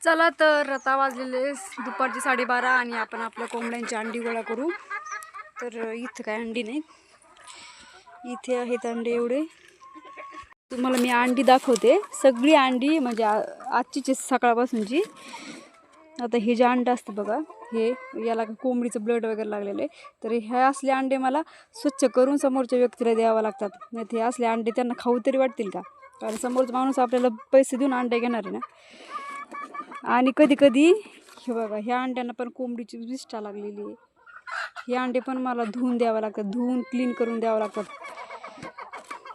चला तर आता वाजलेले दुपारचे 12:30 आणि आपण आपल्या कोंबड्यांची अंडी गोळा करू. तर इथं काय अंडी नाही, इथे आहेत अंडे एवढे. तुम्हाला मी अंडी दाखवते, सगळी अंडी म्हणजे आजची सकाळपासूनची. आता हे जे अंडं असतं बघा, हे याला कोंबडीचं ब्लड वगैरे लागलेलं आहे, तर हे असले अंडे मला स्वच्छ करून समोरच्या व्यक्तीला द्यावं लागतात. नाही ते असले अंडे त्यांना खाऊ तरी वाटतील का? कारण समोरचा माणूस आपल्याला पैसे देऊन अंडे घेणार आहे ना. आणि कधी कधी हे बघा, ह्या अंड्यांना पण कोंबडीची विष्ठा लागलेली आहे. हे अंडे पण मला धुवून द्यावं लागतात, धुवून क्लीन करून द्यावं लागतात.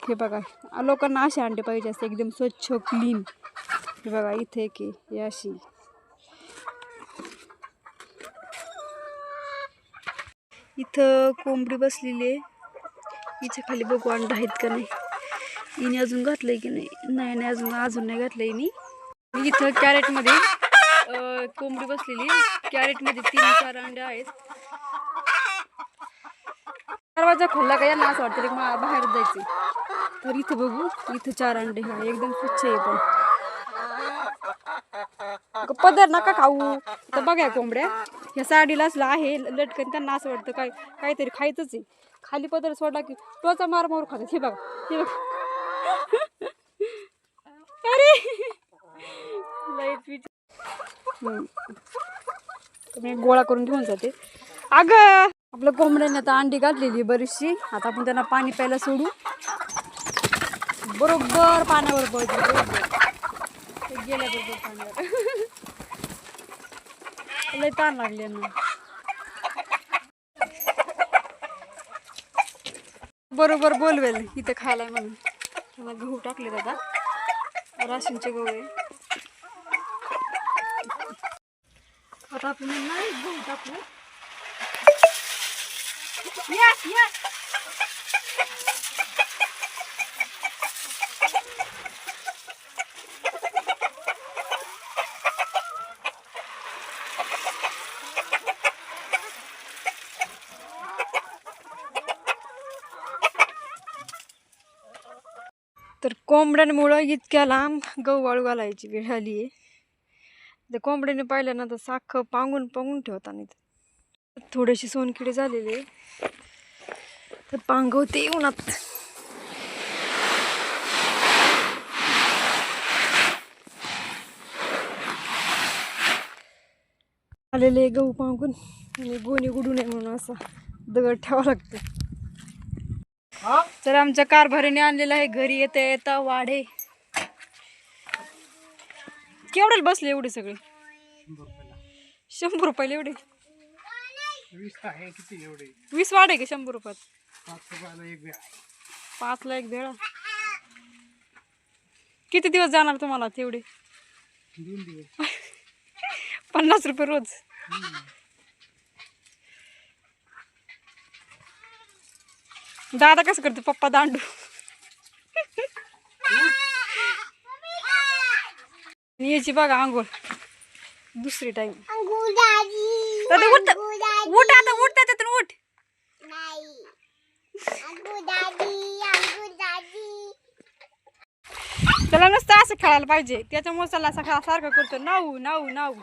हे बघा, लोकांना असे अंडे पाहिजे असते, एकदम स्वच्छ क्लीन. हे बघा इथे एक हे अशी. इथं कोंबडी बसलेली आहे, हिच्या खाली बघू अंडा आहेत का नाही. हिने अजून घातलंय की नाही, नाही अजून नाही घातलंय हिने. इथं कॅरेटमध्ये कोंबडी बसलेली, कॅरेटमध्ये 3-4 अंडे आहेत. दरवाजा खोलला का यांना असं वाटतं की बाहेर जायचे. तर इथं बघू, इथं 4 अंडे आहे, एकदम स्वच्छ आहे. पण पदर नका खाऊ. तर बघा कोंबड्या, ह्या साडीला असलं आहे लटकन, त्यांना असं वाटतं काहीतरी खायचंच आहे. खाली पदर सोडला की टोचा मार खातात. हे बघा, हे बघा. अरे मी गोळा करून घेऊन जाते. अगं आपल्या कोंबड्याने आता अंडी घातलेली बरीचशी. आता आपण त्यांना पाणी प्यायला सोडू. बरोबर पाण्यावर पडतो, गेल्याबरोबर पाण्यावर. लय ताण लागले ना. बरोबर बोलवेल इथं खायला म्हणून. त्याला गहू टाकले दादा, राशनचे गहू आहे. आता आपण नाही गहू टाकू. तर कोंबड्यांमुळं इतक्या लांब गहू वाळू घालायची वेळ आली आहे. तर कोंबड्याने पाहिल्यानंतर साखर पांगून ठेवता नाही. थोडेसे सोनकिडे झालेले, तर पांगवते उन्हात. आलेले गहू पांगून आणि गोणी गुडू नये म्हणून असा दगड ठेवावा लागतो. तर आमच्या कारभारीने आणलेलं आहे. घरी येता वाढे. केवढ्याला बसले एवढे सगळे? 100 रुपयाला एवढे? 20 वाढ आहे का 100 रुपयात? 5 ला एक भेळा. किती दिवस जाणार तुम्हाला तेवढे? 2 दिवस. 50 रुपये रोज. दादा कसं करते पप्पा दांडू. याची बघा आंघोळ दुसरी टाइम. उठ आता, उठ त्याच्यातून उठ. त्याला नुसतं असं खेळायला पाहिजे, त्याच्यामुळे त्याला असं सारखं करतो नाऊ नाऊ नाऊ.